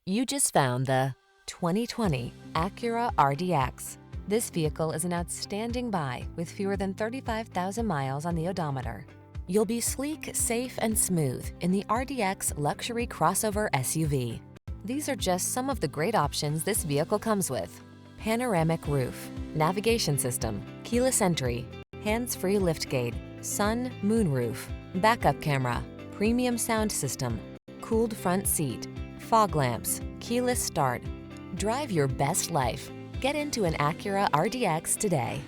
You just found the 2020 Acura RDX. This vehicle is an outstanding buy with fewer than 35,000 miles on the odometer. You'll be sleek, safe, and smooth in the RDX luxury crossover SUV. These are just some of the great options this vehicle comes with: panoramic roof, navigation system, keyless entry, hands-free liftgate, sun, moon roof, backup camera, premium sound system, cooled front seat, fog lamps, keyless start. Drive your best life. Get into an Acura RDX today.